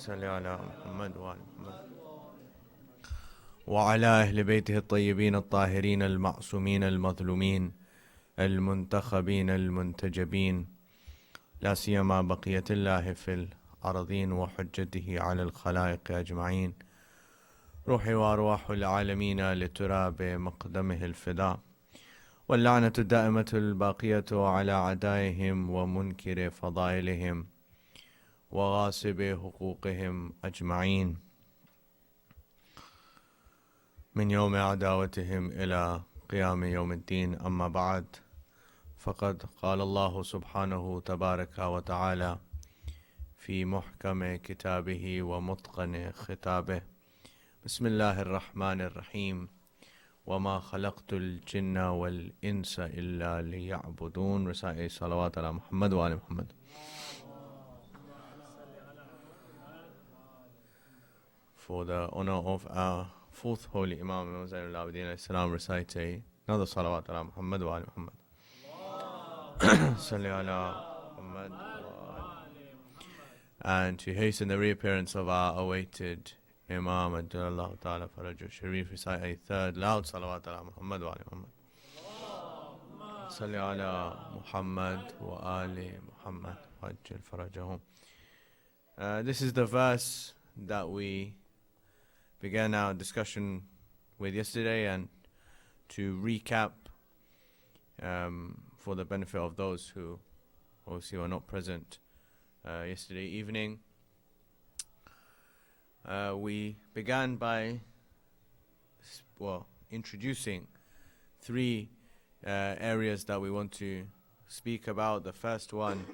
صل على محمد وآل محمد وعلى أهل بيته الطيبين الطاهرين المعصومين المظلومين المنتخبين المنتجبين، لا سيما بقية الله في الأرضين وحجته على الخلائق أجمعين. روحي وأرواح العالمين لتراب مقدمه الفداء، واللعنة الدائمة الباقية على عدائهم ومنكر فضائلهم وغاصب حقوقهم أجمعين من يوم عداوتهم إلى قيام يوم الدين. أما بعد، فقد قال الله سبحانه تبارك وتعالى في محكم كتابه ومتقن خطابه: بسم الله الرحمن الرحيم، وما خلقت الجن والإنس إلا ليعبدون. رسائل صلوات على محمد وآل محمد. For the honor of our fourth holy Imam, Imam Zainul Abidin alayhi salam, recite another salawat ala Muhammad wa ali Muhammad. Salli ala Muhammad wa ali. And to hasten the reappearance of our awaited Imam Ajjalallahu Ta'ala Farajul Sharif, recite a third loud salawat ala Muhammad wa ali Muhammad. Salli ala Muhammad wa ali Muhammad Ajjal Farajahum. This is the verse that we began our discussion with yesterday, and to recap for the benefit of those who obviously were not present yesterday evening, we began by introducing three areas that we want to speak about. The first one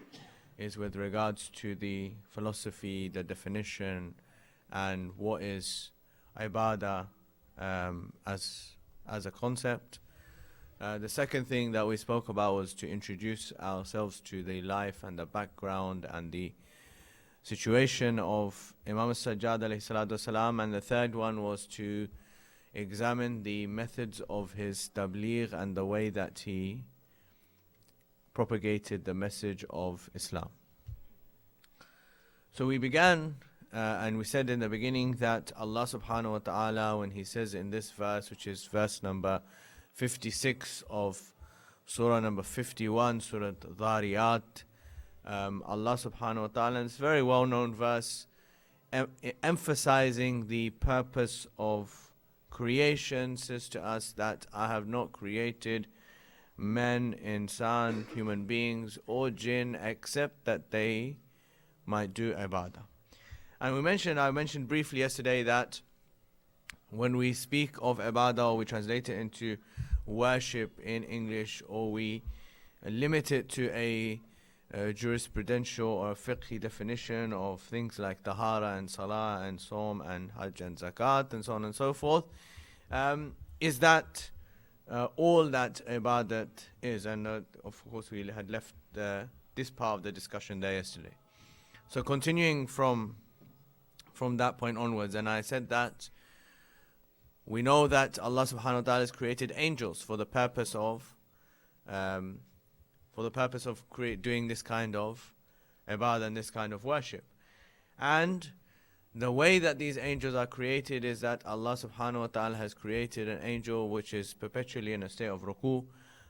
is with regards to the philosophy, the definition, and what is ibadah as a concept. The second thing that we spoke about was to introduce ourselves to the life and the background and the situation of Imam Sajjad alayhi salatu wasalam. And the third one was to examine the methods of his tabligh and the way that he propagated the message of Islam. So we began and we said in the beginning that Allah subhanahu wa ta'ala, when he says in this verse, which is verse number 56 of surah number 51, surah Dhariyat, Allah subhanahu wa ta'ala, in this very well known verse, emphasizing the purpose of creation, says to us that I have not created men, insan, human beings or jinn, except that they might do ibadah. And I mentioned briefly yesterday that when we speak of ibadah, or we translate it into worship in English, or we limit it to a jurisprudential or fiqhi definition of things like tahara and salah and som and hajj and zakat and so on and so forth, is that all that ibadat is? And of course we had left this part of the discussion there yesterday. So continuing from that point onwards, and I said that we know that Allah subhanahu wa ta'ala has created angels for the purpose of doing this kind of ibadah and this kind of worship. And the way that these angels are created is that Allah subhanahu wa ta'ala has created an angel which is perpetually in a state of ruku'.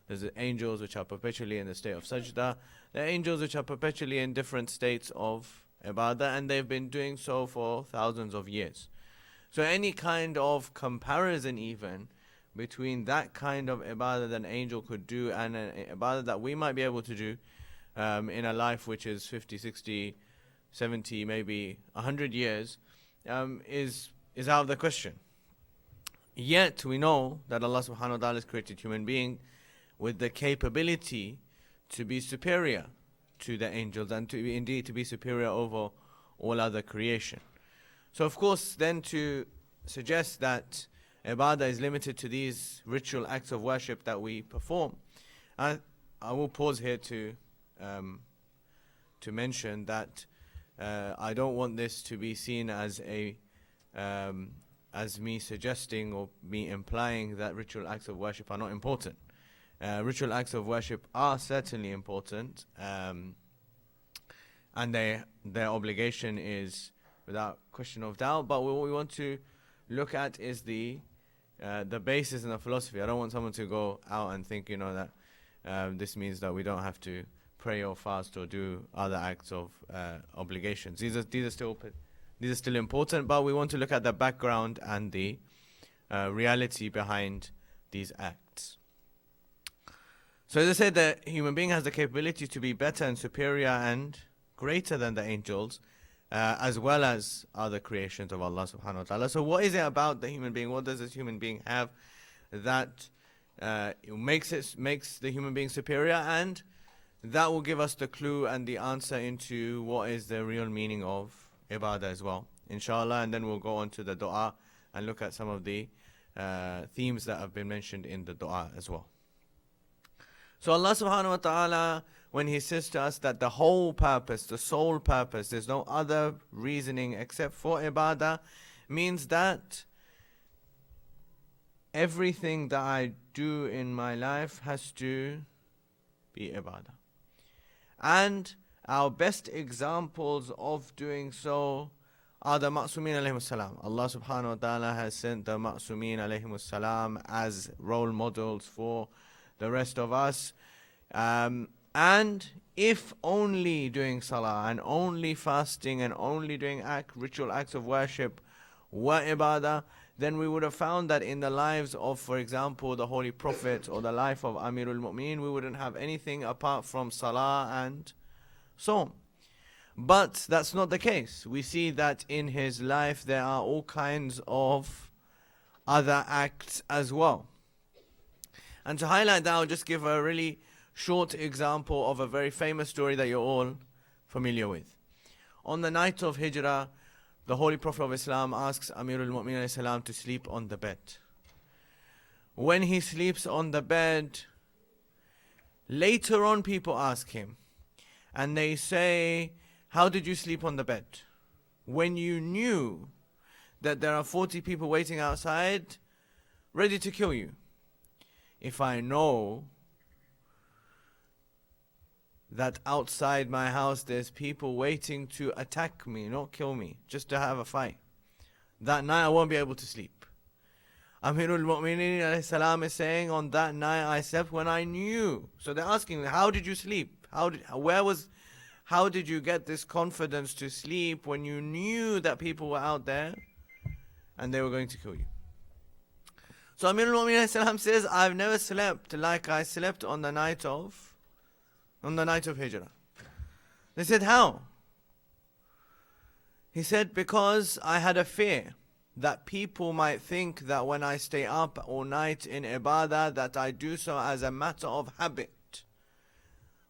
There's angels which are perpetually in the state of sajda. There are angels which are perpetually in different states of ibadah, and they've been doing so for thousands of years. So any kind of comparison even between that kind of ibadah that an angel could do and an ibadah that we might be able to do in a life which is 50, 60, 70, maybe 100 years is out of the question. Yet we know that Allah subhanahu wa ta'ala has created human being with the capability to be superior to the angels, and to be superior over all other creation. So of course then to suggest that ibadah is limited to these ritual acts of worship that we perform, I will pause here to mention that I don't want this to be seen as me suggesting or me implying that ritual acts of worship are not important. Ritual acts of worship are certainly important, and their obligation is without question of doubt. But what we want to look at is the basis and the philosophy. I don't want someone to go out and think, that this means that we don't have to pray or fast or do other acts of obligations. These are still important, but we want to look at the background and the reality behind these acts. So as I said, the human being has the capability to be better and superior and greater than the angels, as well as other creations of Allah subhanahu wa ta'ala. So what is it about the human being? What does this human being have that makes the human being superior? And that will give us the clue and the answer into what is the real meaning of ibadah as well, inshallah. And then we'll go on to the dua and look at some of the themes that have been mentioned in the dua as well. So Allah subhanahu wa ta'ala, when He says to us that the whole purpose, the sole purpose, there's no other reasoning except for ibadah, means that everything that I do in my life has to be ibadah. And our best examples of doing so are the Ma'sumin alayhimus salam. Allah subhanahu wa ta'ala has sent the Ma'sumin alayhimus salam as role models for the rest of us. And if only doing salah and only fasting and only doing ritual acts of worship were ibadah, then we would have found that in the lives of, for example, the Holy Prophet or the life of Amirul Mu'mineen, we wouldn't have anything apart from salah and Sawm. But that's not the case. We see that in his life there are all kinds of other acts as well. And to highlight that, I'll just give a really short example of a very famous story that you're all familiar with. On the night of Hijrah, the Holy Prophet of Islam asks Amirul Mu'mineen salam to sleep on the bed. When he sleeps on the bed, later on people ask him, and they say, how did you sleep on the bed? When you knew that there are 40 people waiting outside, ready to kill you. If I know that outside my house there's people waiting to attack me, not kill me, just to have a fight, that night I won't be able to sleep. Amirul Mu'mineen alayhi salam is saying, on that night I slept when I knew. So they're asking, how did you sleep? How did you get this confidence to sleep when you knew that people were out there and they were going to kill you? So Amirul Mu'mineen salam says, I've never slept like I slept on the night of Hijrah. They said, how? He said, because I had a fear that people might think that when I stay up all night in ibadah, that I do so as a matter of habit.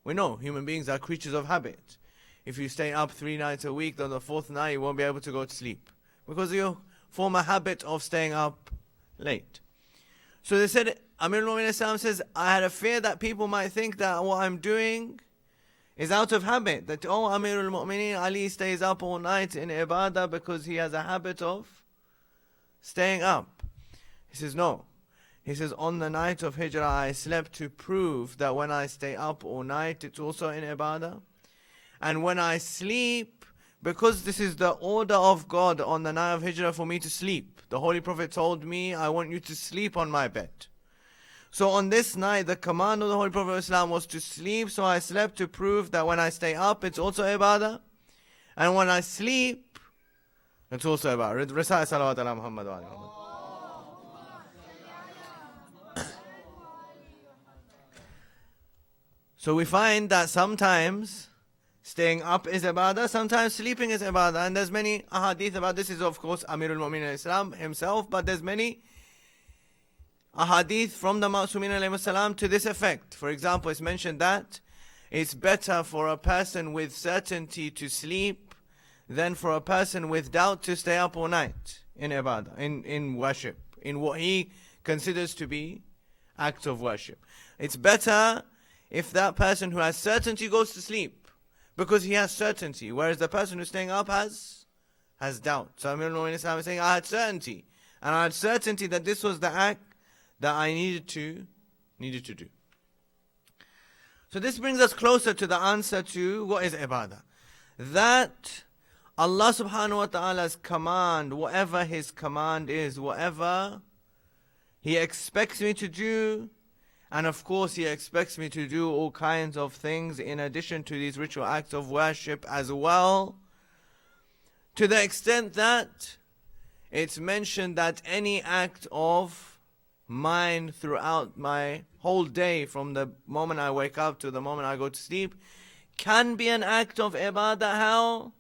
We know human beings are creatures of habit. If you stay up 3 nights a week, on the 4th night you won't be able to go to sleep, because you form a habit of staying up late. So they said, Amir al-Mu'mineen says, I had a fear that people might think that what I'm doing is out of habit. That, Amir al-Mu'mineen, Ali stays up all night in ibadah because he has a habit of staying up. He says, no. He says, on the night of Hijrah, I slept to prove that when I stay up all night, it's also in ibadah. And when I sleep, because this is the order of God on the night of Hijrah for me to sleep. The Holy Prophet told me, I want you to sleep on my bed. So on this night, the command of the Holy Prophet of Islam was to sleep. So I slept to prove that when I stay up, it's also ibadah. And when I sleep, it's also ibadah. Recite salawat ala Muhammad wa ala Muhammad. So we find that sometimes staying up is ibadah, sometimes sleeping is ibadah. And there's many ahadith about this. Is of course Amirul Mu'mineen Islam himself, but there's many ahadith from the Ma'sumin alayhi salam to this effect. For example, it's mentioned that it's better for a person with certainty to sleep than for a person with doubt to stay up all night in ibadah, in worship, in what he considers to be acts of worship. It's better if that person who has certainty goes to sleep, because he has certainty, whereas the person who's staying up has doubt. So Amir al-Mu'mineen Islam is saying, I had certainty, and I had certainty that this was the act that I needed to do. So this brings us closer to the answer to what is ibadah. That Allah subhanahu wa ta'ala's command, whatever His command is, whatever He expects me to do, and of course He expects me to do all kinds of things in addition to these ritual acts of worship as well, to the extent that it's mentioned that any act of mine throughout my whole day, from the moment I wake up to the moment I go to sleep, can be an act of ibadah. How?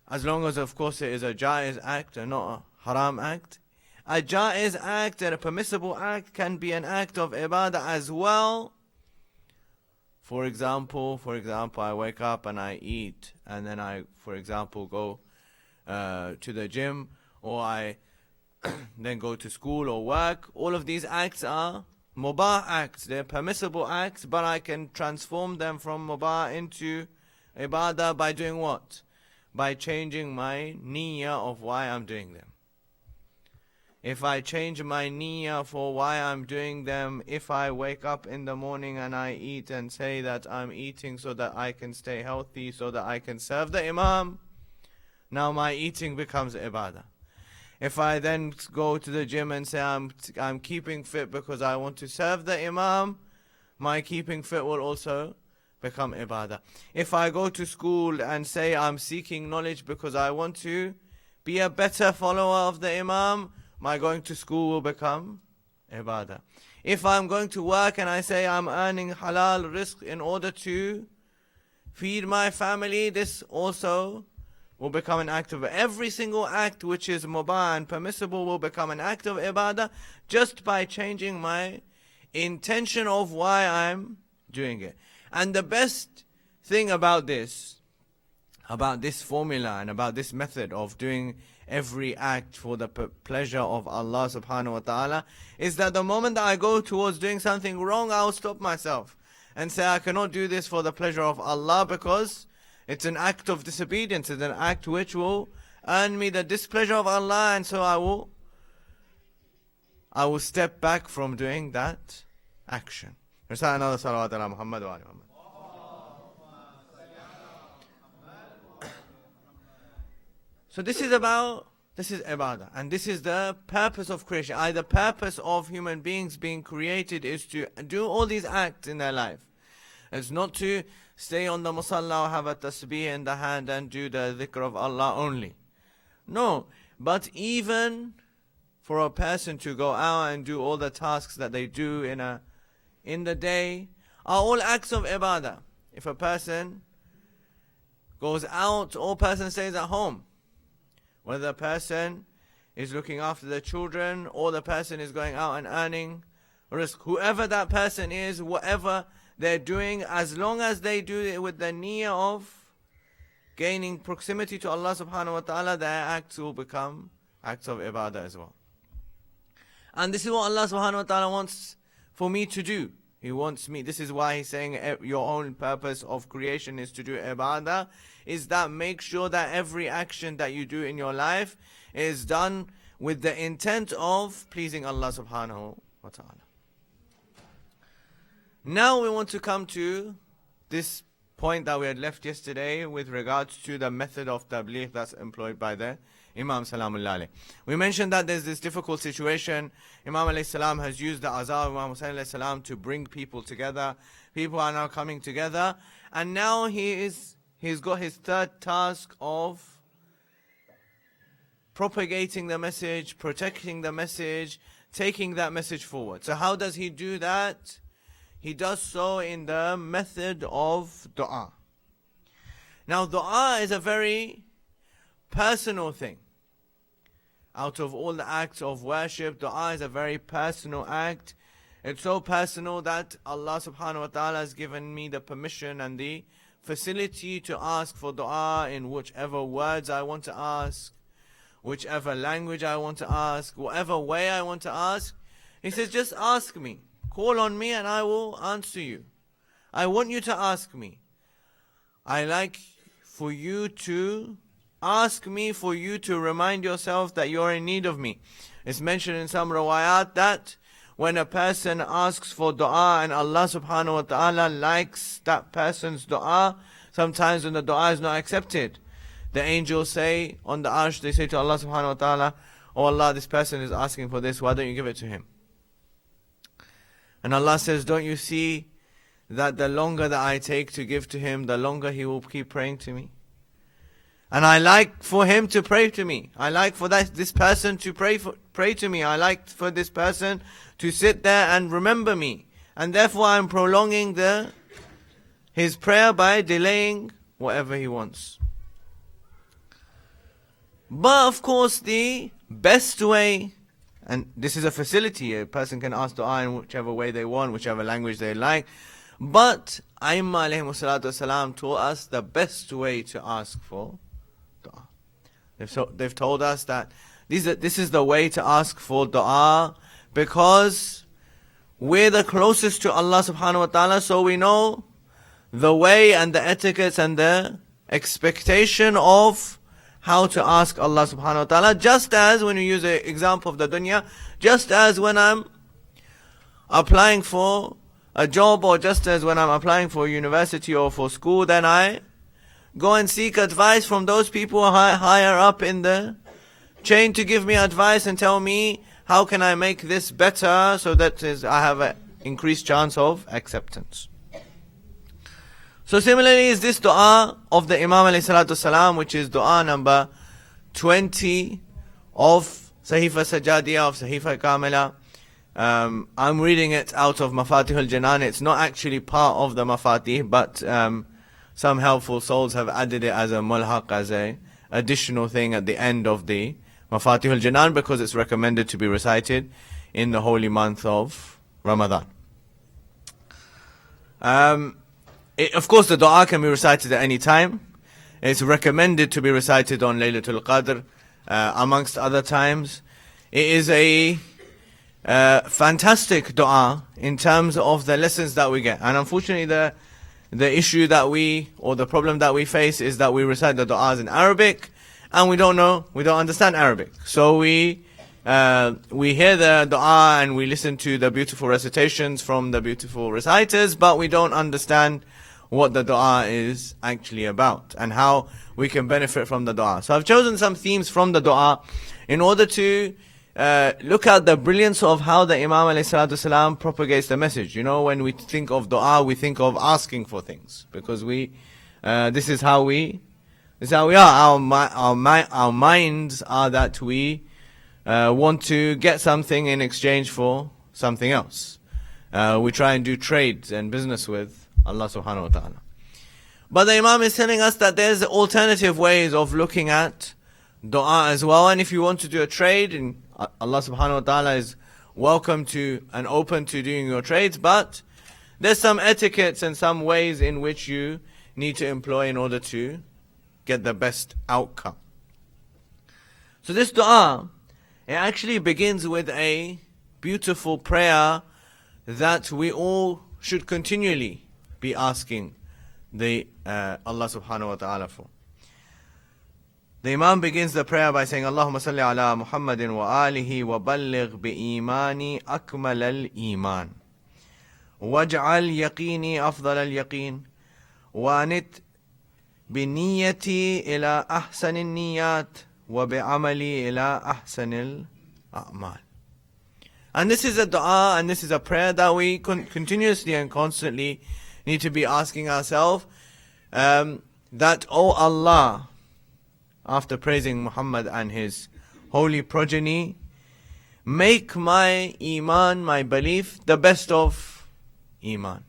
As long as, of course, it is a jaiz act and not a haram act. A jaiz act and a permissible act can be an act of ibadah as well. For example, I wake up and I eat, and then I, for example, go to the gym, or I then go to school or work. All of these acts are mubah acts. They're permissible acts, but I can transform them from mubah into ibadah by doing what? By changing my niyyah of why I'm doing them. If I change my niyyah for why I'm doing them, if I wake up in the morning and I eat and say that I'm eating so that I can stay healthy, so that I can serve the imam, now my eating becomes ibadah. If I then go to the gym and say I'm keeping fit because I want to serve the imam, my keeping fit will also become ibadah. If I go to school and say I'm seeking knowledge because I want to be a better follower of the imam, my going to school will become ibadah. If I'm going to work and I say I'm earning halal rizq in order to feed my family, this also will become an act of every single act which is mubah and permissible will become an act of ibadah just by changing my intention of why I'm doing it. And the best thing about this formula and about this method of doing every act for the pleasure of Allah subhanahu wa ta'ala is that the moment that I go towards doing something wrong, I'll stop myself and say I cannot do this for the pleasure of Allah because it's an act of disobedience. It's an act which will earn me the displeasure of Allah, and so I will step back from doing that action. Recite another salawat ala Muhammad wa ali Muhammad. So this is ibadah, and this is the purpose of creation. The purpose of human beings being created is to do all these acts in their life. It's not to stay on the musalla or have a tasbih in the hand and do the dhikr of Allah only. No, but even for a person to go out and do all the tasks that they do in the day are all acts of ibadah. If a person goes out or person stays at home, whether the person is looking after the children or the person is going out and earning rizq, whoever that person is, whatever they're doing, as long as they do it with the niyyah of gaining proximity to Allah subhanahu wa ta'ala, their acts will become acts of ibadah as well. And this is what Allah subhanahu wa ta'ala wants for me to do. He wants me, this is why He's saying your own purpose of creation is to do ibadah, is that make sure that every action that you do in your life is done with the intent of pleasing Allah subhanahu wa ta'ala. Now we want to come to this point that we had left yesterday with regards to the method of tabligh that's employed by the Imam Salamullah alayh. We mentioned that there's this difficult situation. Imam alayhi salam has used the azar of Imam Hussain alayhi salam to bring people together. People are now coming together, and now he's got his third task of propagating the message, protecting the message, taking that message forward. So how does he do that? He does so in the method of dua. Now dua is a very personal thing. Out of all the acts of worship, dua is a very personal act. It's so personal that Allah subhanahu wa ta'ala has given me the permission and the facility to ask for dua in whichever words I want to ask, whichever language I want to ask, whatever way I want to ask. He says, just ask me. Call on me and I will answer you. I want you to ask me. I like for you to ask me, for you to remind yourself that you're in need of me. It's mentioned in some riwayat that when a person asks for dua and Allah subhanahu wa ta'ala likes that person's dua, sometimes when the dua is not accepted, the angels say on the arsh, they say to Allah subhanahu wa ta'ala, oh Allah, this person is asking for this, why don't you give it to him? And Allah says, don't you see that the longer that I take to give to him, the longer he will keep praying to me? And I like for him to pray to me. I like for this person to pray to me. I like for this person to sit there and remember me. And therefore I'm prolonging his prayer by delaying whatever he wants. But of course the best way, and this is a facility, a person can ask dua in whichever way they want, whichever language they like. But Aimma alayhimu salatu wasalam taught us the best way to ask for dua. They've told us that this is the way to ask for dua, because we're the closest to Allah subhanahu wa ta'ala, so we know the way and the etiquettes and the expectation of how to ask Allah subhanahu wa ta'ala. Just as when you use an example of the dunya, just as when I'm applying for a job, or just as when I'm applying for university or for school, then I go and seek advice from those people higher up in the chain to give me advice and tell me how can I make this better so that I have an increased chance of acceptance. So similarly is this dua of the Imam alayhi salatu salam, which is dua number 20 of Sahifa Sajadiyah, of Sahifa Kamila. I'm reading it out of Mafatih al-Janan. It's not actually part of the Mafatih, but some helpful souls have added it as a mulhaq, as a additional thing at the end of the Mafatih al-Janan, because it's recommended to be recited in the holy month of Ramadan. Of course, the dua can be recited at any time. It's recommended to be recited on Laylatul Qadr, amongst other times. It is a fantastic dua in terms of the lessons that we get. And unfortunately, the issue that or the problem that we face is that we recite the du'as in Arabic, and we don't understand Arabic. So we hear the dua and we listen to the beautiful recitations from the beautiful reciters, but we don't understand what the dua is actually about and how we can benefit from the dua. So I've chosen some themes from the dua in order to look at the brilliance of how the Imam alayhi salatu salam propagates the message. You know, when we think of dua, we think of asking for things, because this is how we are. Our minds are that we want to get something in exchange for something else. We try and do trades and business with Allah subhanahu wa ta'ala. But the Imam is telling us that there's alternative ways of looking at dua as well. And if you want to do a trade, and Allah subhanahu wa ta'ala is welcome to and open to doing your trades, but there's some etiquettes and some ways in which you need to employ in order to get the best outcome. So this dua, it actually begins with a beautiful prayer that we all should continually be asking Allah subhanahu wa ta'ala for. The Imam begins the prayer by saying, Allahumma salli ala Muhammadin wa alihi wa balligh bi imani akmal al-iman. Waj'al yaqini afdal al-yaqin. Wa anit bi niyyati ila ahsan al-niyyat. Wa bi amali ila ahsan al-a'mal. And this is a dua, and this is a prayer that we continuously and constantly need to be asking ourselves, that, oh Allah, after praising Muhammad and his holy progeny, make my iman, my belief, the best of iman,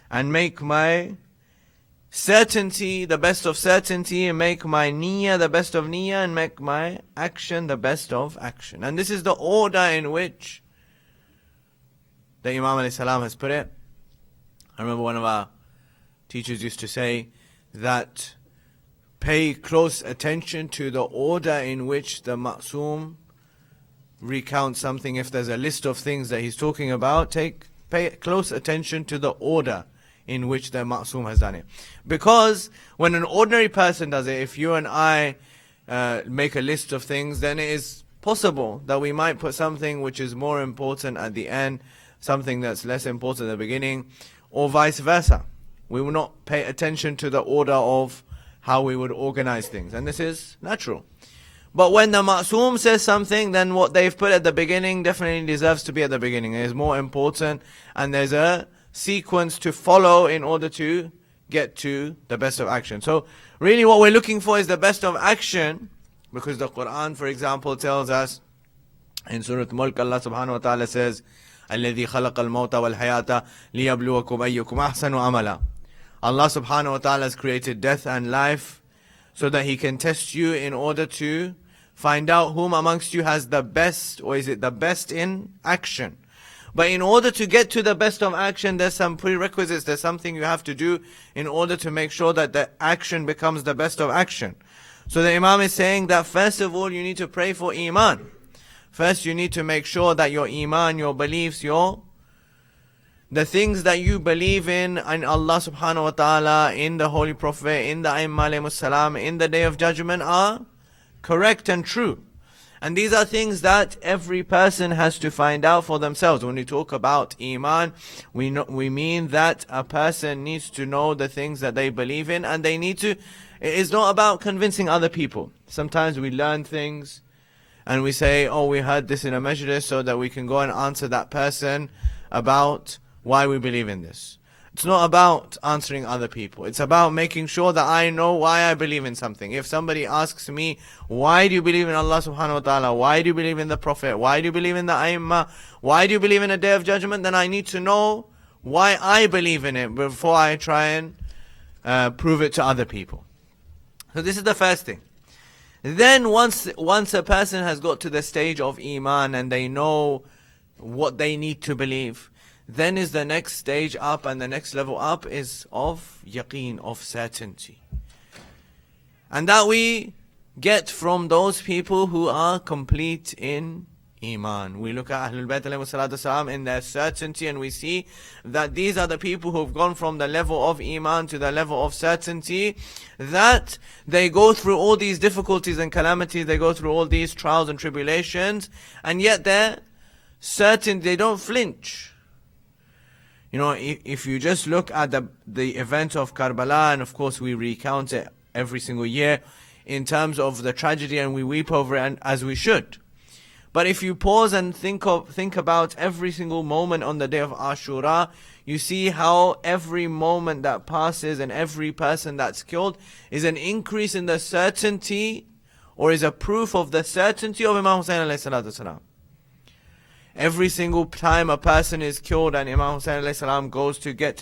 and make my certainty the best of certainty, and make my niyyah the best of niyyah, and make my action the best of action. And this is the order in which the Imam alayhi salam has put it. I remember one of our teachers used to say that pay close attention to the order in which the Ma'soom recounts something. If there's a list of things that he's talking about, pay close attention to the order in which the Ma'soom has done it. Because when an ordinary person does it, if you and I make a list of things, then it is possible that we might put something which is more important at the end, something that's less important at the beginning, or vice versa. We will not pay attention to the order of how we would organize things. And this is natural. But when the Ma'soom says something, then what they've put at the beginning definitely deserves to be at the beginning. It is more important, and there's a sequence to follow in order to get to the best of action. So really what we're looking for is the best of action, because the Quran, for example, tells us in Surah Mulk, Allah subhanahu wa ta'ala says, الَّذِي خَلَقَ الْمَوْتَ وَالْحَيَاةَ لِيَبْلُوَكُمْ أَيُّكُمْ أَحْسَنُ عَمَلًا. Allah subhanahu wa ta'ala has created death and life so that He can test you in order to find out whom amongst you has the best, or is it the best in action. But in order to get to the best of action, there's some prerequisites, there's something you have to do in order to make sure that the action becomes the best of action. So the Imam is saying that first of all, you need to pray for Iman. First, you need to make sure that your Iman, your beliefs, the things that you believe in Allah subhanahu wa ta'ala, in the Holy Prophet, in the Aimma alayhimus salam, in the Day of Judgment are correct and true. And these are things that every person has to find out for themselves. When we talk about Iman, we mean that a person needs to know the things that they believe in, and they need to, it's not about convincing other people. Sometimes we learn things and we say, oh, we heard this in a majlis, so that we can go and answer that person about why we believe in this. It's not about answering other people. It's about making sure that I know why I believe in something. If somebody asks me, why do you believe in Allah subhanahu wa ta'ala? Why do you believe in the Prophet? Why do you believe in the Aimma? Why do you believe in a Day of Judgment? Then I need to know why I believe in it before I try and prove it to other people. So this is the first thing. Then once a person has got to the stage of Iman and they know what they need to believe, then is the next stage up, and the next level up is of yaqeen, of certainty. And that we get from those people who are complete in Iman. We look at Ahlul Bayt alayhi salatu salam in their certainty, and we see that these are the people who have gone from the level of Iman to the level of certainty, that they go through all these difficulties and calamities, they go through all these trials and tribulations, and yet they're certain, they don't flinch. You know, if you just look at the event of Karbala, and of course we recount it every single year in terms of the tragedy, and we weep over it, and as we should. But if you pause and think about every single moment on the day of Ashura, you see how every moment that passes and every person that's killed is an increase in the certainty, or is a proof of the certainty of Imam Hussain alayhi salatu salam. Every single time a person is killed and Imam Hussain alayhi salam goes to get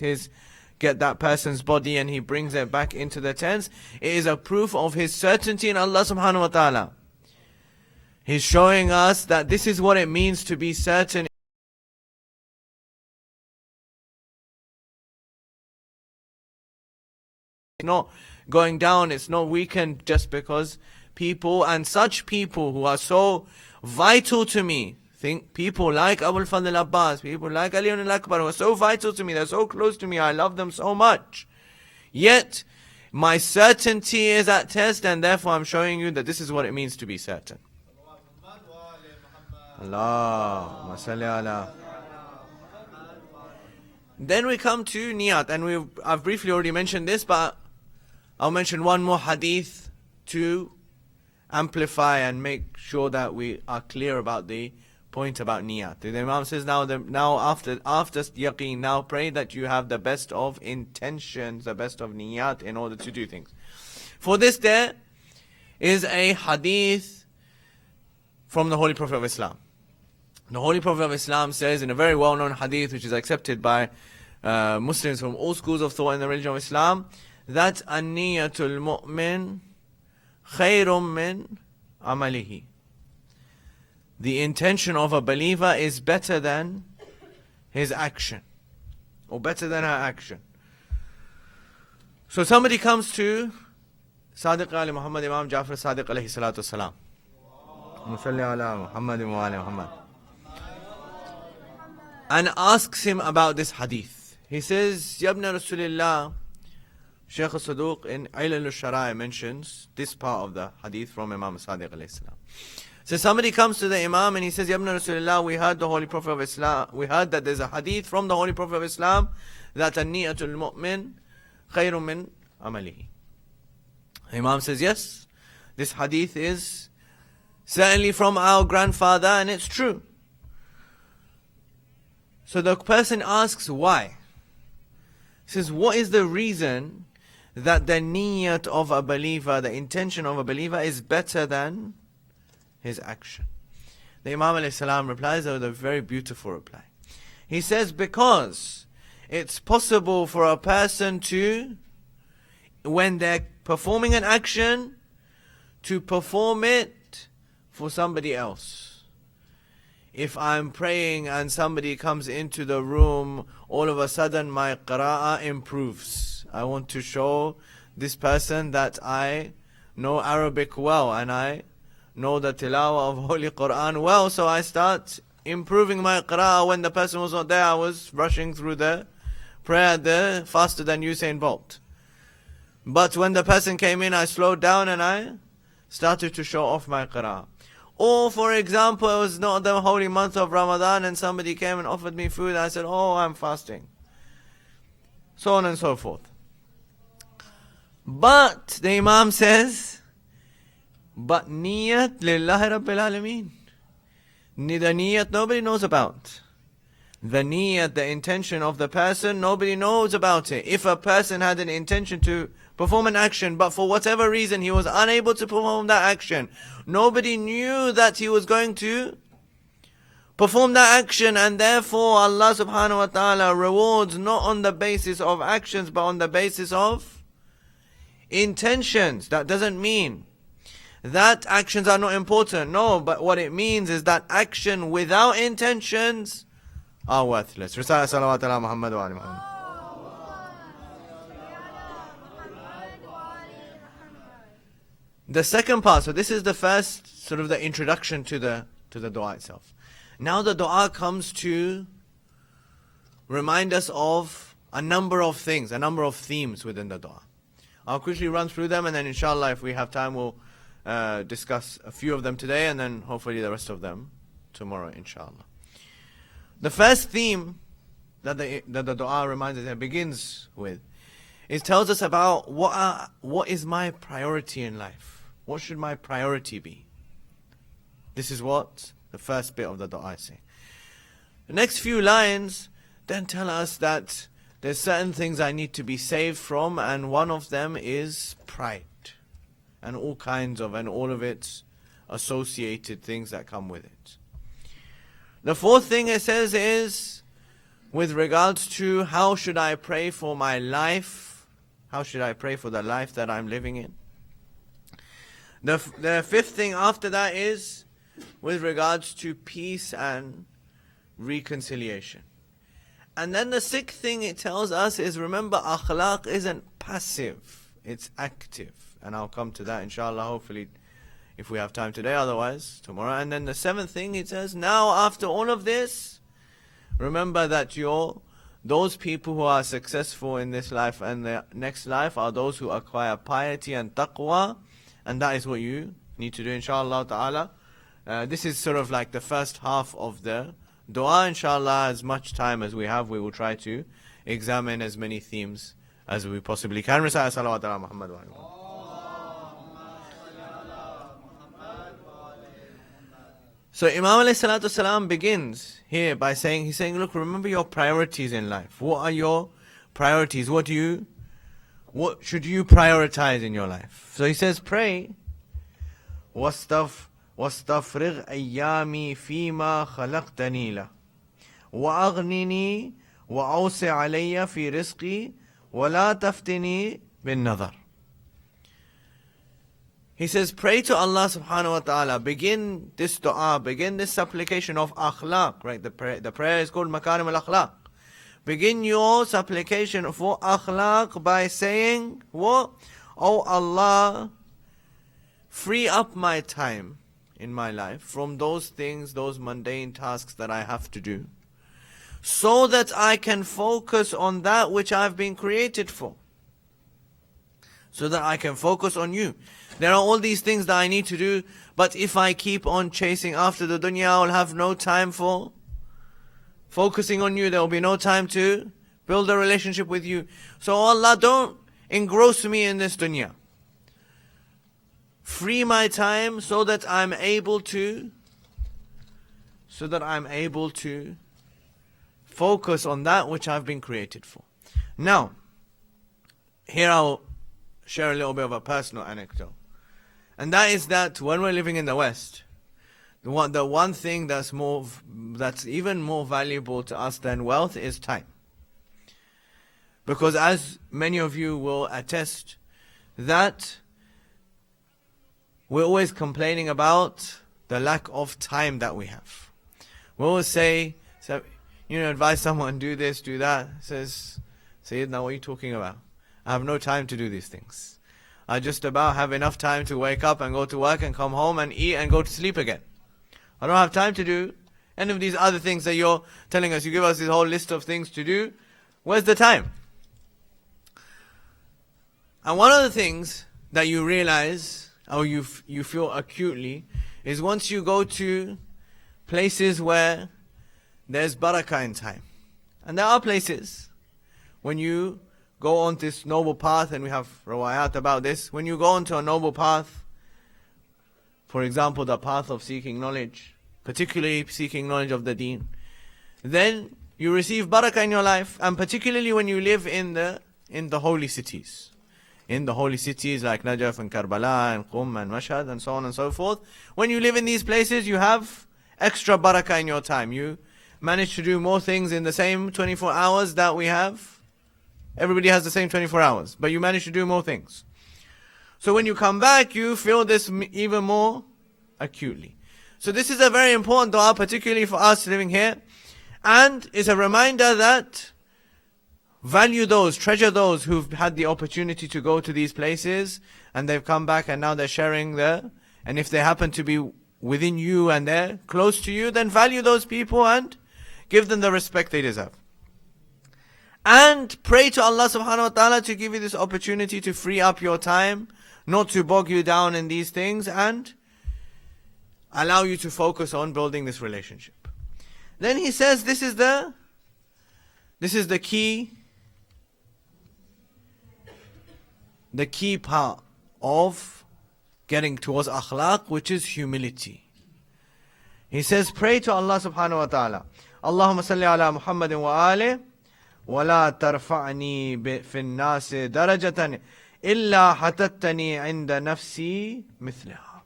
that person's body and he brings it back into the tents, it is a proof of his certainty in Allah subhanahu wa ta'ala. He's showing us that this is what it means to be certain. It's not going down, it's not weakened just because people, and such people who are so vital to me, think people like Abul Fadl Abbas, people like Ali al-Akbar, who are so vital to me, they're so close to me, I love them so much. Yet, my certainty is at test, and therefore I'm showing you that this is what it means to be certain. Allahumma salli ala. Then we come to niyat, and I've briefly already mentioned this, but I'll mention one more hadith to amplify and make sure that we are clear about the point about niyat. The Imam says now after yaqeen, now pray that you have the best of intentions, the best of niyat in order to do things. For this there is a hadith from the Holy Prophet of Islam. The Holy Prophet of Islam says in a very well-known hadith, which is accepted by Muslims from all schools of thought in the religion of Islam, that an-niyatul mu'min khayrun min amalihi. The intention of a believer is better than his action, or better than her action. So somebody comes to Sadiq Ali Muhammad Imam Jafar Sadiq alayhi salatu salam, and asks him about this hadith. He says, Yabna Rasulillah, Shaykh al-Saduq in Ilal al-Shara'i mentions this part of the hadith from Imam Sadiq alayhi salam. So somebody comes to the Imam and he says, Yabna Rasulullah, we heard the Holy Prophet of Islam, we heard that there's a hadith from the Holy Prophet of Islam that an-niyatul mu'min khayrun min amalihi. Imam says, yes, this hadith is certainly from our grandfather and it's true. So the person asks why. He says, what is the reason that the niyyat of a believer, the intention of a believer is better than his action? The Imam alayhi salam replies with a very beautiful reply. He says, because it's possible for a person to, when they're performing an action, to perform it for somebody else. If I'm praying and somebody comes into the room, all of a sudden my qira'ah improves. I want to show this person that I know Arabic well and I know the tilawah of Holy Quran well, so I start improving my qira'ah. When the person was not there, I was rushing through the prayer there faster than Usain Bolt. But when the person came in, I slowed down and I started to show off my qira'ah. Or for example, it was not the holy month of Ramadan and somebody came and offered me food and I said, oh, I'm fasting. So on and so forth. But the Imam says, but niyat lillahi rabbil alameen. The niyat nobody knows about. The niyat, the intention of the person, nobody knows about it. If a person had an intention to perform an action, but for whatever reason he was unable to perform that action, nobody knew that he was going to perform that action, and therefore Allah subhanahu wa ta'ala rewards not on the basis of actions but on the basis of intentions. That doesn't mean that actions are not important. No, but what it means is that action without intentions are worthless. Risala salawat ala Muhammad wa ali Muhammad. The second part, so this is the first sort of the introduction to the dua itself. Now the dua comes to remind us of a number of things, a number of themes within the dua. I'll quickly run through them and then inshallah if we have time we'll discuss a few of them today and then hopefully the rest of them tomorrow inshallah. The first theme that the dua reminds us and begins with, it tells us about what is my priority in life. What should my priority be? This is what the first bit of the dua is saying. The next few lines then tell us that there's certain things I need to be saved from, and one of them is pride. And all kinds of, and all of its associated things that come with it. The fourth thing it says is, with regards to how should I pray for my life? How should I pray for the life that I'm living in? The fifth thing after that is with regards to peace and reconciliation. And then the sixth thing it tells us is, remember, akhlaq isn't passive, it's active. And I'll come to that inshallah, hopefully, if we have time today, otherwise tomorrow. And then the seventh thing it says, now after all of this, remember that those people who are successful in this life and the next life are those who acquire piety and taqwa. And that is what you need to do, inshallah ta'ala. This is sort of like the first half of the dua. Inshallah, as much time as we have, we will try to examine as many themes as we possibly can. Recite salawat ala Muhammad wa ali Muhammad. So Imam alayhi salatu salam begins here by saying, he's saying, look, remember your priorities in life. What are your priorities? What should you prioritize in your life? So he says, pray, وَاسْتَفْرِغْ أَيَّامِي فِيمَا خَلَقْتَنِي لَهُ وَأَغْنِنِي وَأَوْسِعْ عَلَيَّ فِي رِزْقِي وَلَا تَفْتِنِي بِالنَّظَرِ. He says, pray to Allah subhanahu wa ta'ala. Begin this dua, begin this supplication of akhlaq, right? The prayer is called Makarim al-Akhlaq. Begin your supplication for akhlaq by saying, what? Oh Allah, free up my time in my life from those things, those mundane tasks that I have to do, so that I can focus on that which I've been created for. So that I can focus on you. There are all these things that I need to do, but if I keep on chasing after the dunya, I will have no time for focusing on you. There will be no time to build a relationship with you. So Allah, don't engross me in this dunya. free my time so that I'm able to focus on that which I've been created for. Now, here I'll share a little bit of a personal anecdote. And that is that when we're living in the West, the one thing that's even more valuable to us than wealth is time. Because as many of you will attest, that we're always complaining about the lack of time that we have. We always say, advise someone, do this, do that. Says, Syed, now what are you talking about? I have no time to do these things. I just about have enough time to wake up and go to work and come home and eat and go to sleep again. I don't have time to do any of these other things that you're telling us. You give us this whole list of things to do. Where's the time? And one of the things that you realize, or you feel acutely, is once you go to places where there's barakah in time. And there are places, when you go on this noble path, and we have riwayat about this, when you go onto a noble path, for example, the path of seeking knowledge, particularly seeking knowledge of the deen, then you receive barakah in your life, and particularly when you live in the holy cities. In the holy cities like Najaf and Karbala and Qum and Mashhad and so on and so forth. When you live in these places, you have extra barakah in your time. You manage to do more things in the same 24 hours that we have. Everybody has the same 24 hours, but you manage to do more things. So when you come back, you feel this even more acutely. So this is a very important dua, particularly for us living here. And it's a reminder that value those, treasure those who've had the opportunity to go to these places and they've come back and now they're sharing there. And if they happen to be within you and they're close to you, then value those people and give them the respect they deserve. And pray to Allah subhanahu wa ta'ala to give you this opportunity to free up your time, not to bog you down in these things, and allow you to focus on building this relationship. Then he says this is the key part of getting towards akhlaq, which is humility. He says, pray to Allah subhanahu wa ta'ala. Allahumma salli ala Muhammadin wa alih, wa la tarfa'ni fi an-nasi darajatan illa hatattani 'inda nafsi mithliha.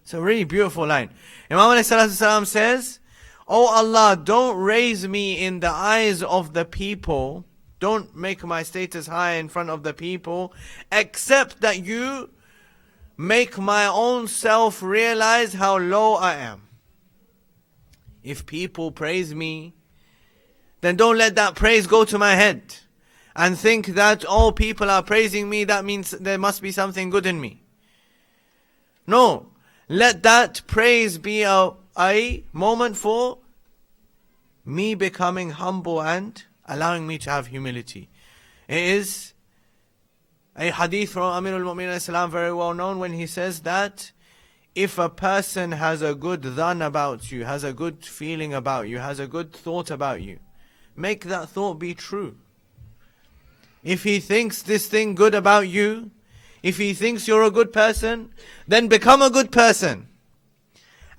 It's a really beautiful line. Imam alayhi salatu salam says, Oh Allah, don't raise me in the eyes of the people, don't make my status high in front of the people, except that you make my own self realize how low I am. If people praise me, then don't let that praise go to my head and think that, oh, people are praising me, that means there must be something good in me. No, let that praise be a moment for me becoming humble and allowing me to have humility. It is a hadith from Amir al-Mu'minin Islam, very well known, when he says that if a person has a good dhan about you, has a good feeling about you, has a good thought about you, make that thought be true. If he thinks this thing good about you, if he thinks you're a good person, then become a good person.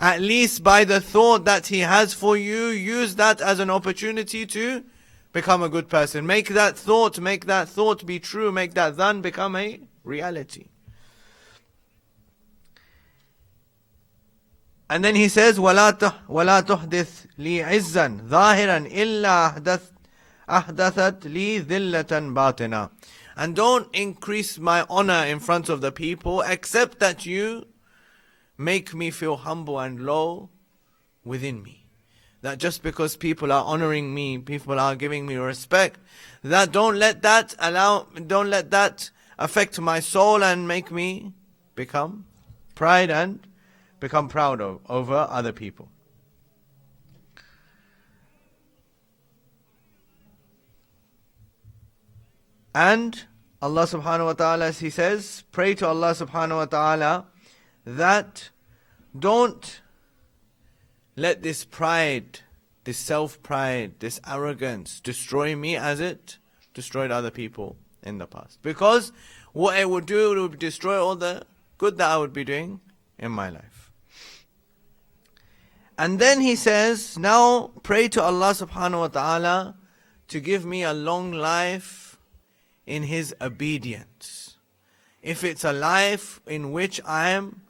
At least by the thought that he has for you, use that as an opportunity to become a good person. Make that thought be true, make that dhan become a reality. And then he says, وَلَا تُحْدِثْ لِي عِزًّا ظَاهِرًا إِلَّا أَحْدَثَتْ لِي ذِلَّةً بَاطِنًا. And don't increase my honor in front of the people, except that you make me feel humble and low within me. That just because people are honoring me, people are giving me respect, that don't let that affect my soul and make me become proud over other people. And Allah subhanahu wa ta'ala, as he says, pray to Allah subhanahu wa ta'ala that don't let this pride, this self-pride, this arrogance destroy me as it destroyed other people in the past. Because what it would do, it would destroy all the good that I would be doing in my life. And then he says, now pray to Allah subhanahu wa ta'ala to give me a long life in His obedience. If it's a life in which I am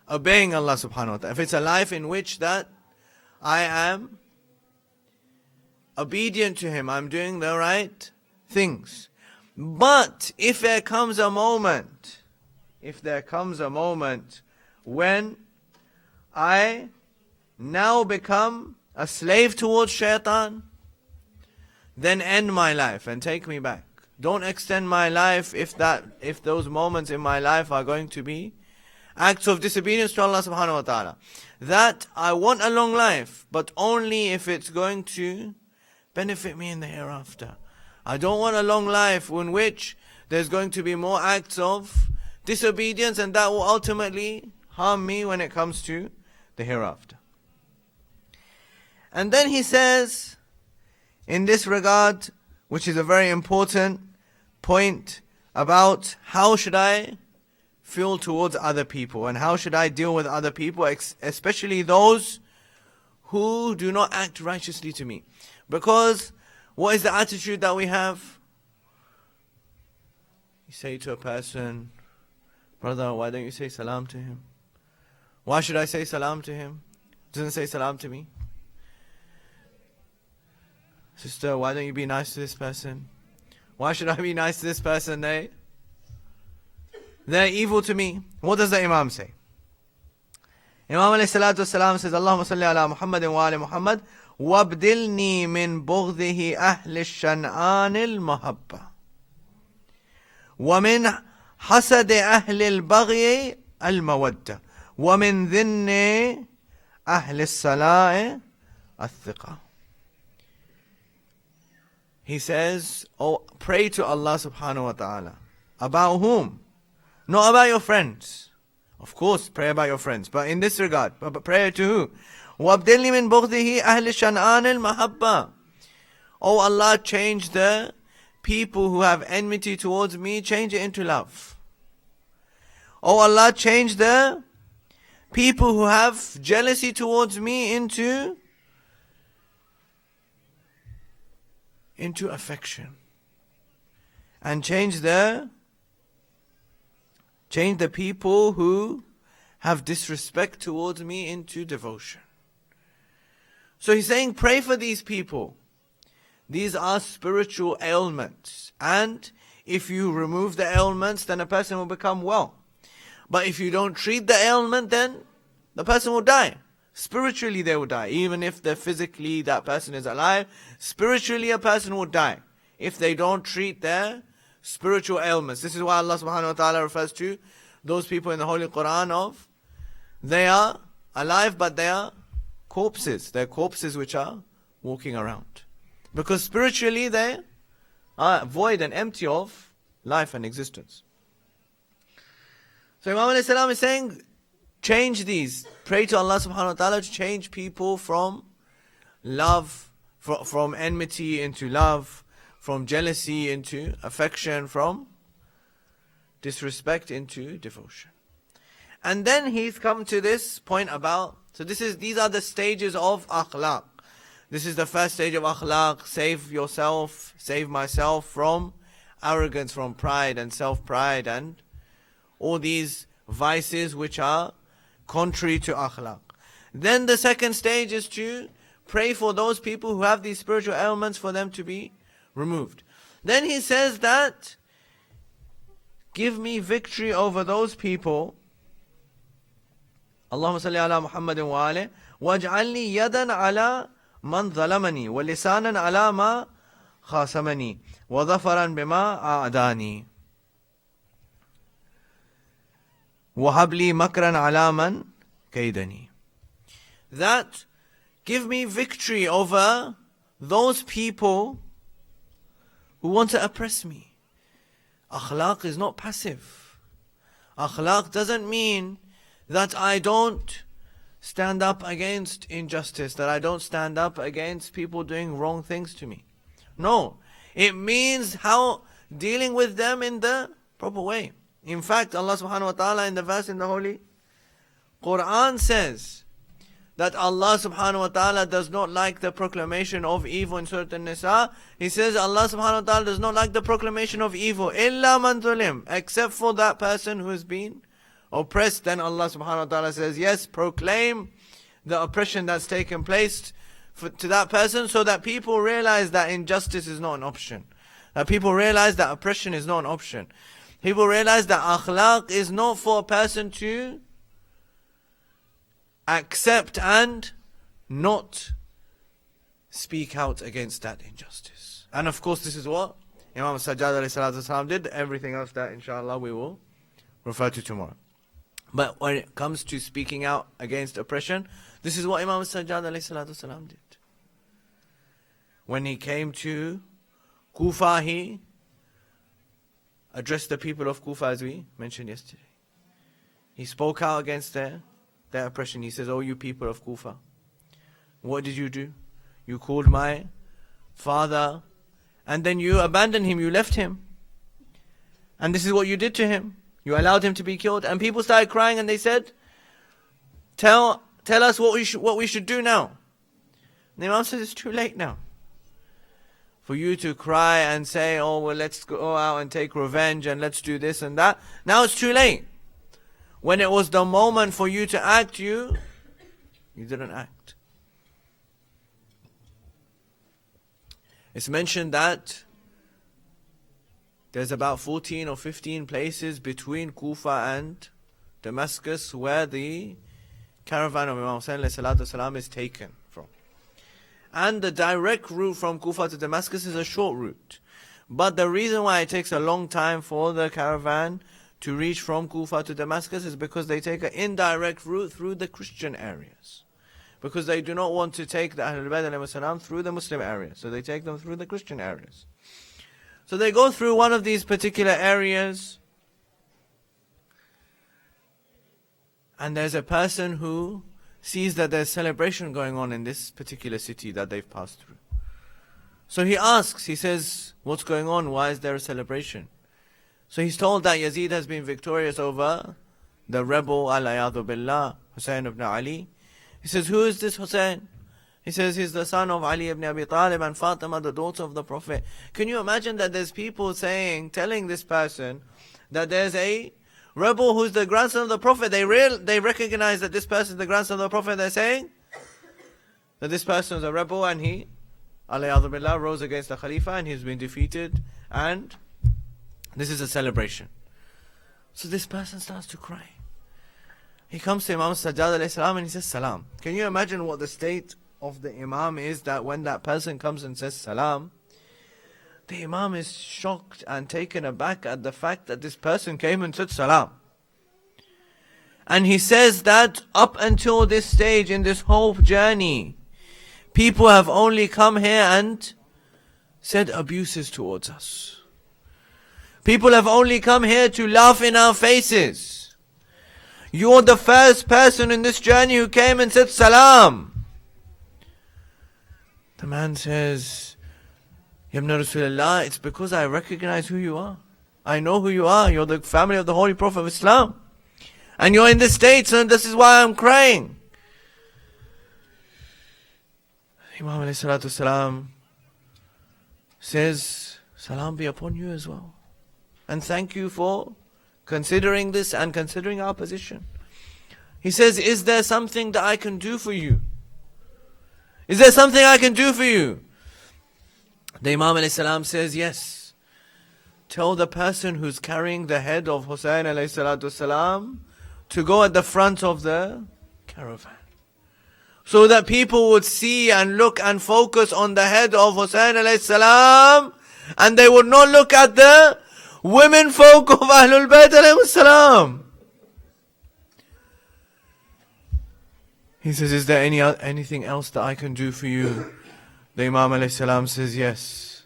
obeying Allah subhanahu wa ta'ala, if it's a life in which that I am obedient to Him, I'm doing the right things. But if there comes a moment when I now become a slave towards shaitan, then end my life and take me back. Don't extend my life if those moments in my life are going to be acts of disobedience to Allah subhanahu wa ta'ala. That I want a long life, but only if it's going to benefit me in the hereafter. I don't want a long life in which there's going to be more acts of disobedience, and that will ultimately harm me when it comes to the hereafter. And then he says, in this regard, which is a very important point about how should I feel towards other people and how should I deal with other people, especially those who do not act righteously to me. Because what is the attitude that we have? You say to a person, brother, why don't you say salam to him? Why should I say salam to him? Doesn't say salam to me. Sister, why don't you be nice to this person? Why should I be nice to this person? They're evil to me. What does the Imam say? Imam alayhi salatu wasalam says, Allahumma salli ala Muhammadin wa ali Muhammad wabdilni min bughdihi ahli shan'an al-mahabba wa min hasad ahli al-baghi al-mawadda wa min dhinni ahli al-sala'i al-thiqa. He says, oh, pray to Allah subhanahu wa ta'ala. About whom? Not about your friends. Of course, pray about your friends. But in this regard, but pray to who? وَابْدِلْنِ مِنْ بُغْضِهِ أَهْلِ شَنْآنِ الْمَحَبَّةِ. Oh Allah, change the people who have enmity towards me, change it into love. Oh Allah, change the people who have jealousy towards me into affection. And change the people who have disrespect towards me into devotion. So he's saying, pray for these people. These are spiritual ailments. And if you remove the ailments, then a person will become well. But if you don't treat the ailment, then the person will die. Spiritually they will die. Even if physically that person is alive, spiritually a person will die if they don't treat their spiritual ailments. This is why Allah subhanahu wa ta'ala refers to those people in the Holy Quran of, they are alive but they are corpses. They're corpses which are walking around. Because spiritually they are void and empty of life and existence. So Imam alayhi salam is saying, change these. Pray to Allah subhanahu wa ta'ala to change people from love, from enmity into love, from jealousy into affection, from disrespect into devotion. And then he's come to this point about, so these are the stages of akhlaq. This is the first stage of akhlaq. Save yourself, save myself from arrogance, from pride and self-pride and all these vices which are contrary to akhlaq. Then the second stage is to pray for those people who have these spiritual ailments, for them to be removed. Then he says that, give me victory over those people. Allahumma salli ala Muhammadin wa alihi waj'alni yadan ala man zalamani wa lisanan ala ma khasamani wa dhafaran bima a'dani wa habli makran ala man kaydani. That, give me victory over those people who want to oppress me. Akhlaq is not passive. Akhlaq doesn't mean that I don't stand up against injustice, that I don't stand up against people doing wrong things to me. No, it means how dealing with them in the proper way. In fact, Allah subhanahu wa ta'ala in the verse in the Holy Quran says that Allah subhanahu wa ta'ala does not like the proclamation of evil in Surah An-Nisa. He says Allah subhanahu wa ta'ala does not like the proclamation of evil, illa man zulim, except for that person who has been oppressed. Then Allah subhanahu wa ta'ala says, yes, proclaim the oppression that's taken place to that person, so that people realize that injustice is not an option. That people realize that oppression is not an option. People realize that akhlaq is not for a person to accept and not speak out against that injustice. And of course, this is what Imam Sajjad ﷺ did. Everything else that inshallah we will refer to tomorrow. But when it comes to speaking out against oppression, this is what Imam Sajjad ﷺ did. When he came to Kufa, he addressed the people of Kufa, as we mentioned yesterday. He spoke out against their oppression. He says, "Oh, you people of Kufa, what did you do? You called my father, and then you abandoned him, you left him. And this is what you did to him. You allowed him to be killed." And people started crying, and they said, Tell us what we should do now. And the Imam says, it's too late now for you to cry and say, "Oh, well, let's go out and take revenge and let's do this and that." Now it's too late. When it was the moment for you to act, you didn't act. It's mentioned that there's about 14 or 15 places between Kufa and Damascus where the caravan of Imam Hussain ﷺ is taken from. And the direct route from Kufa to Damascus is a short route. But the reason why it takes a long time for the caravan to reach from Kufa to Damascus is because they take an indirect route through the Christian areas. Because they do not want to take the Ahlul Bayt ﷺ through the Muslim areas. So they take them through the Christian areas. So they go through one of these particular areas, and there's a person who sees that there's celebration going on in this particular city that they've passed through. So he asks, he says, "What's going on? Why is there a celebration?" So he's told that Yazid has been victorious over the rebel, al-ayadu billah, Hussein ibn Ali. He says, "Who is this Hussein?" He says, "He's the son of Ali ibn Abi Talib and Fatima, the daughter of the Prophet." Can you imagine that there's people telling this person that there's a rebel who's the grandson of the Prophet? They recognize that this person is the grandson of the Prophet. They're saying that this person is a rebel, and he, alayhi billah, rose against the Khalifa and he's been defeated, and this is a celebration. So this person starts to cry. He comes to Imam Sajjad alayhi salam and he says, "Salam." Can you imagine what the state of the Imam is, that when that person comes and says salam, the Imam is shocked and taken aback at the fact that this person came and said salam. And he says that up until this stage in this whole journey, people have only come here and said abuses towards us. People have only come here to laugh in our faces. You're the first person in this journey who came and said salam. The man says, "Ya Ibn Rasulullah, it's because I recognize who you are. I know who you are. You're the family of the Holy Prophet of Islam. And you're in this state, so this is why I'm crying." Imam alayhi salatu salam says, "Salam be upon you as well. And thank you for considering this and considering our position." He says, "Is there something that I can do for you? Is there something I can do for you?" The Imam alayhi salam says, "Yes. Tell the person who's carrying the head of Hussein alayhi salatu salam to go at the front of the caravan, so that people would see and look and focus on the head of Hussein alayhi salam, and they would not look at the women folk of Ahlul Bayt alayhi salam." He says, "Is there anything else that I can do for you?" The Imam alayhi salam says, "Yes.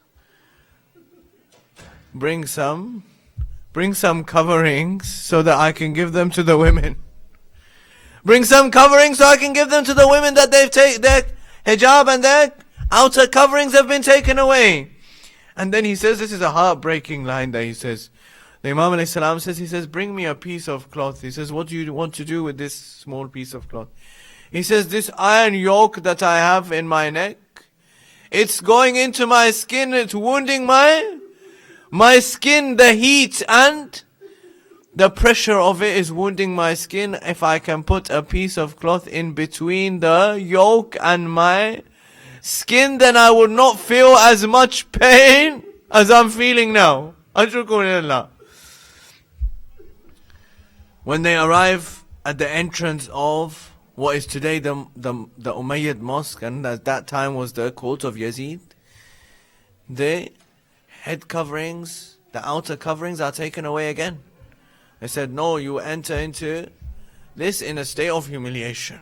Bring some coverings so that I can give them to the women. Bring some coverings so I can give them to the women, that they've taken their hijab and their outer coverings have been taken away." And then he says, this is a heartbreaking line that he says. The The Imam alayhi salam says, he says, bring me a piece of cloth. He says, what do you want to do with this small piece of cloth? He says, this iron yoke that I have in my neck, it's going into my skin, it's wounding my skin, the heat and the pressure of it is wounding my skin. If I can put a piece of cloth in between the yoke and my skin, then I would not feel as much pain as I'm feeling now. Ashkurulillah. When they arrive at the entrance of what is today the Umayyad Mosque, and at that time was the court of Yazid, the head coverings, the outer coverings are taken away again. They said, no, you enter into this in a state of humiliation.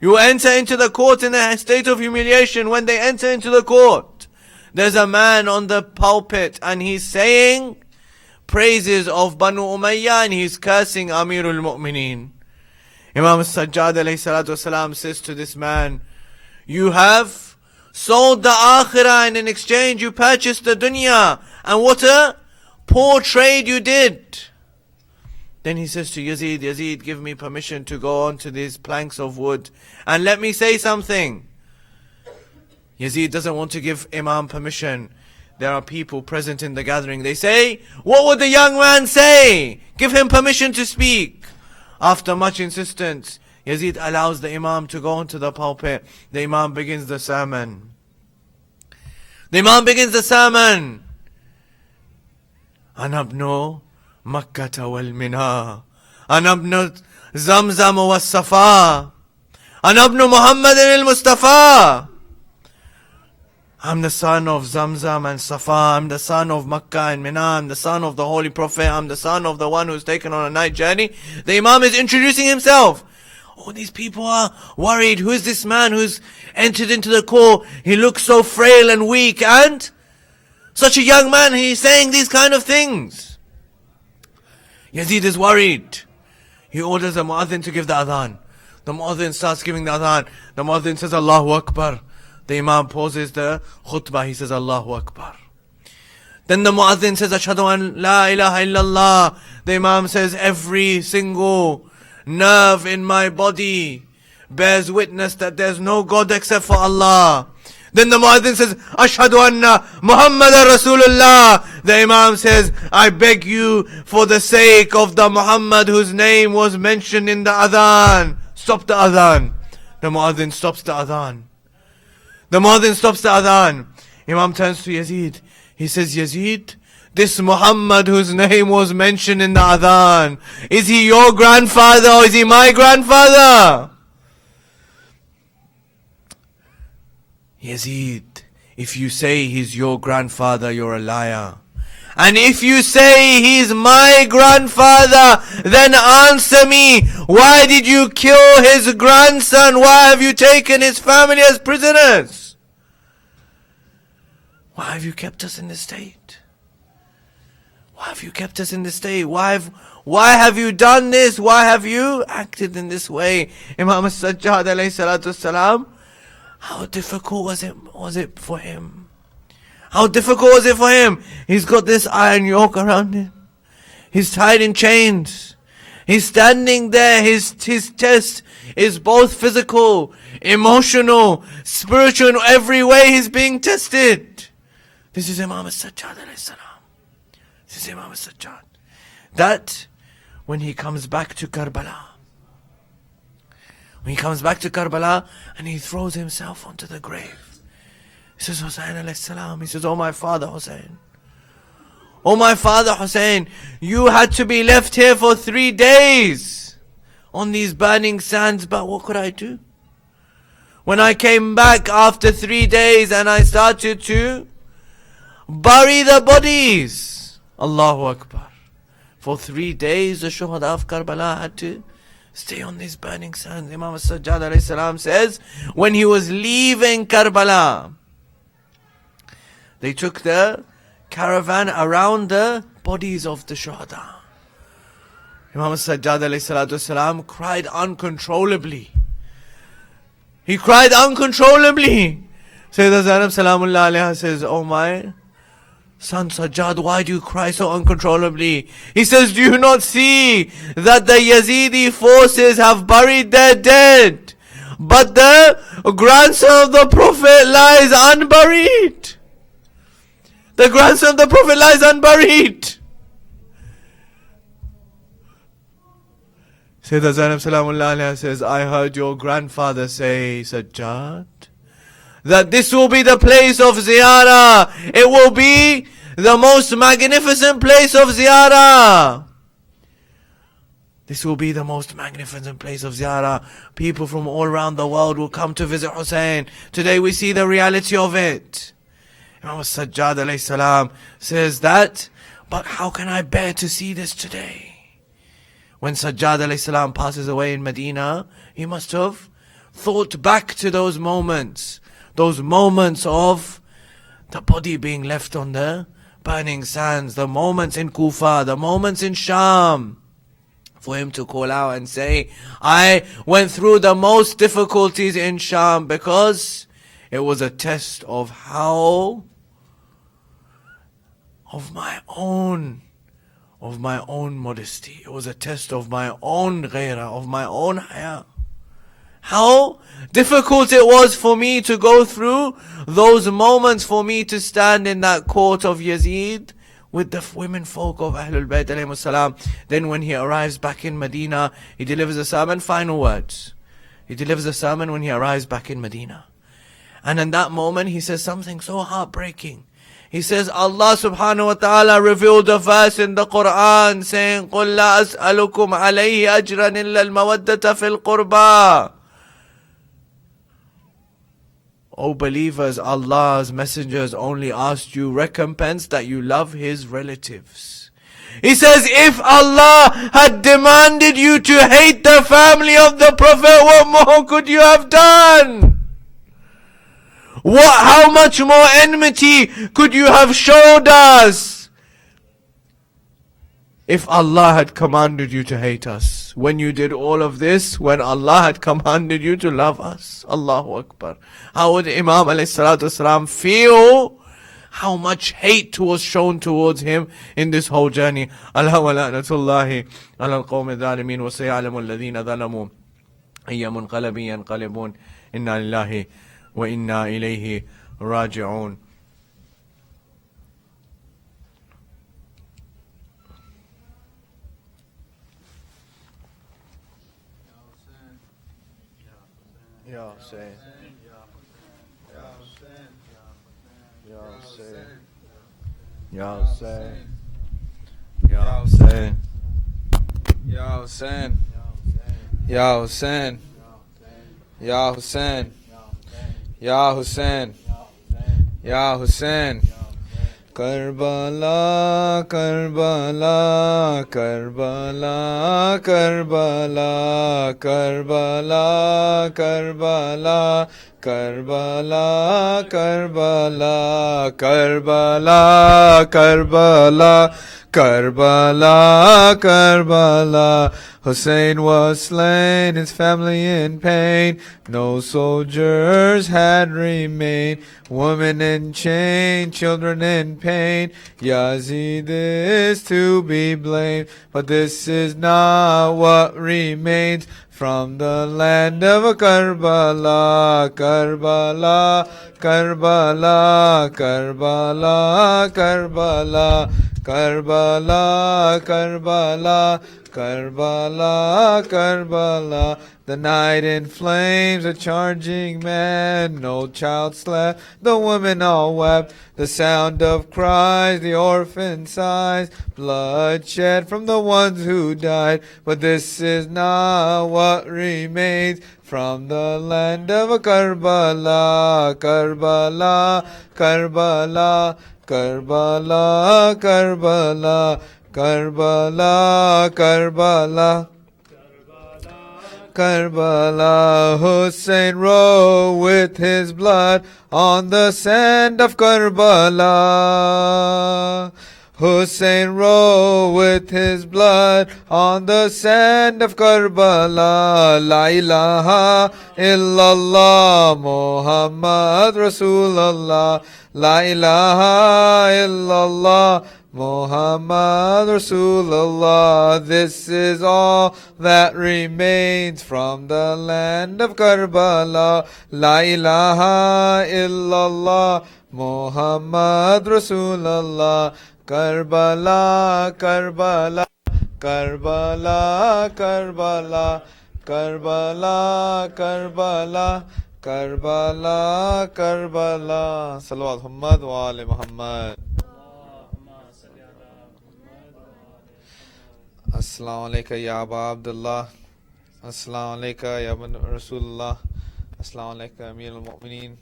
You enter into the court in a state of humiliation. When they enter into the court, there's a man on the pulpit and he's saying praises of Banu Umayyah and he's cursing Amirul Mu'mineen. Imam Sajjad alayhi salatu wasalam says to this man, you have sold the akhirah and in exchange you purchased the dunya, and what a poor trade you did. Then he says to Yazid, Yazid, give me permission to go on to these planks of wood and let me say something. Yazid doesn't want to give Imam permission. There are people present in the gathering. They say, what would the young man say? Give him permission to speak. After much insistence, Yazid allows the Imam to go onto the pulpit. The Imam begins the sermon. أنا ابن مكة والمنى أنا ابن زمزم والصفا أنا ابن محمد المصطفى. I'm the son of Zamzam and Safa. I'm the son of Makkah and Mina. I'm the son of the Holy Prophet. I'm the son of the one who's taken on a night journey. The Imam is introducing himself. Oh, these people are worried. Who is this man who's entered into the court? He looks so frail and weak, and such a young man, he's saying these kind of things. Yazid is worried. He orders the muadhin to give the adhan. The muadhin starts giving the adhan. The muadhin says, Allahu Akbar. The Imam pauses the khutbah. He says, Allahu Akbar. Then the muadhin says, Ashhadu an la ilaha illallah. The Imam says, every single nerve in my body bears witness that there's no God except for Allah. Then the muadhin says, Ashhadu anna Muhammadan Rasulullah. The Imam says, I beg you for the sake of the Muhammad whose name was mentioned in the adhan, stop the adhan. The muadhin stops the adhan. The muadhin stops the adhan. Imam turns to Yazid. He says, Yazid, this Muhammad whose name was mentioned in the adhan, is he your grandfather or is he my grandfather? Yazid, if you say he's your grandfather, you're a liar. And if you say he's my grandfather, then answer me. Why did you kill his grandson? Why have you taken his family as prisoners? Why have you kept us in this state? Why have you kept us in this state? Why have you done this? Why have you acted in this way? Imam Sajjad alayhi salatu salam, how difficult was it for him? How difficult was it for him? He's got this iron yoke around him. He's tied in chains. He's standing there. His test is both physical, emotional, spiritual. In every way he's being tested. This is Imam Sajjad alayhi salam. This is Imam Sajjad. That when he comes back to Karbala, and he throws himself onto the grave, he says, Hussein alayhi salam, he says, oh my father Hussein, oh my father Hussein, you had to be left here for 3 days on these burning sands, but what could I do? When I came back after 3 days and I started to bury the bodies, Allahu Akbar, for 3 days the Shuhada of Karbala had to stay on these burning sands. Imam Sajjad alayhi salam says, when he was leaving Karbala, they took the caravan around the bodies of the Shuhada. Imam Sajjad alayhi salatu salam cried uncontrollably. He cried uncontrollably. Sayyidah Zainab Salamullah alayha says, oh my Son Sajjad, why do you cry so uncontrollably? He says, do you not see that the Yazidi forces have buried their dead, but the grandson of the Prophet lies unburied? The grandson of the Prophet lies unburied. Sayyidah Zainab Salamullah Alaiha says, I heard your grandfather say, Sajjad, that this will be the place of ziyarah. It will be the most magnificent place of ziyarah. This will be the most magnificent place of ziyarah. People from all around the world will come to visit Hussein. Today we see the reality of it. Imam Sajjad alayhi salam says that, but how can I bear to see this today? When Sajjad alayhi salam passes away in Medina, he must have thought back to those moments of the body being left on the burning sands, the moments in Kufa, the moments in Sham, for him to call out and say, I went through the most difficulties in Sham, because it was a test of my own modesty. It was a test of my own ghairah, of my own haya. How difficult it was for me to go through those moments, for me to stand in that court of Yazid with the women folk of Ahlul Bayt alayhimus salam. Then when he arrives back in Medina, he delivers a sermon, final words. He delivers a sermon when he arrives back in Medina. And in that moment he says something so heartbreaking. He says, Allah subhanahu wa ta'ala revealed a verse in the Quran saying, قُلْ لَا أَسْأَلُكُمْ عَلَيْهِ أَجْرًا إِلَّا الْمَوَدَّةَ فِي الْقُرْبَى. O believers, Allah's messengers only asked you recompense that you love His relatives. He says, if Allah had demanded you to hate the family of the Prophet, what more could you have done? How much more enmity could you have showed us if Allah had commanded you to hate us? When you did all of this, when Allah had commanded you to love us. Allahu Akbar. How would Imam ﷺ feel? How much hate was shown towards him in this whole journey. Allah wa la'natullahi ala al-qawmi dhalimin wa sayalamu alladhina dhalamu ayya munqalabin yanqalibun. Inna lillahi wa inna ilayhi raji'un. Ya Hussein, Ya Hussein, Ya Hussein, Ya Hussein, Ya Hussein, Ya Hussein, Ya Hussein, Ya Hussein. Karbala, Karbala, Karbala, Karbala, Karbala, Karbala, Karbala, Karbala, Karbala, Karbala, Karbala, Karbala. Hussein was slain, his family in pain. No soldiers had remained. Women in chain, children in pain. Yazid is to be blamed, but this is not what remains from the land of Karbala, Karbala, Karbala, Karbala, Karbala, Karbala, Karbala, Karbala, Karbala. The night in flames, a charging man, no child slept, the women all wept. The sound of cries, the orphan sighs, blood shed from the ones who died. But this is not what remains from the land of Karbala, Karbala, Karbala, Karbala, Karbala, Karbala, Karbala, Karbala. Hussein wrote with his blood on the sand of Karbala. Hussein rolled with his blood on the sand of Karbala. La ilaha illallah Muhammad Rasulullah. La ilaha illallah Muhammad Rasulullah. This is all that remains from the land of Karbala. La ilaha illallah Muhammad Rasulullah. Karbala, Karbala, Karbala, Karbala, Karbala, Karbala, Karbala, Karbala. Salawat Muhammad wa ali Muhammad. Assalamu alaikum ya Aba Abdullah. Assalamu alaikum ya Ibn Rasulullah. Assalamu alaikum Amir al-Mu'mineen.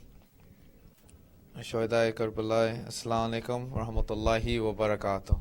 Shuhada Karbala. Assalamu alaikum wa rahmatullahi wa barakatuh.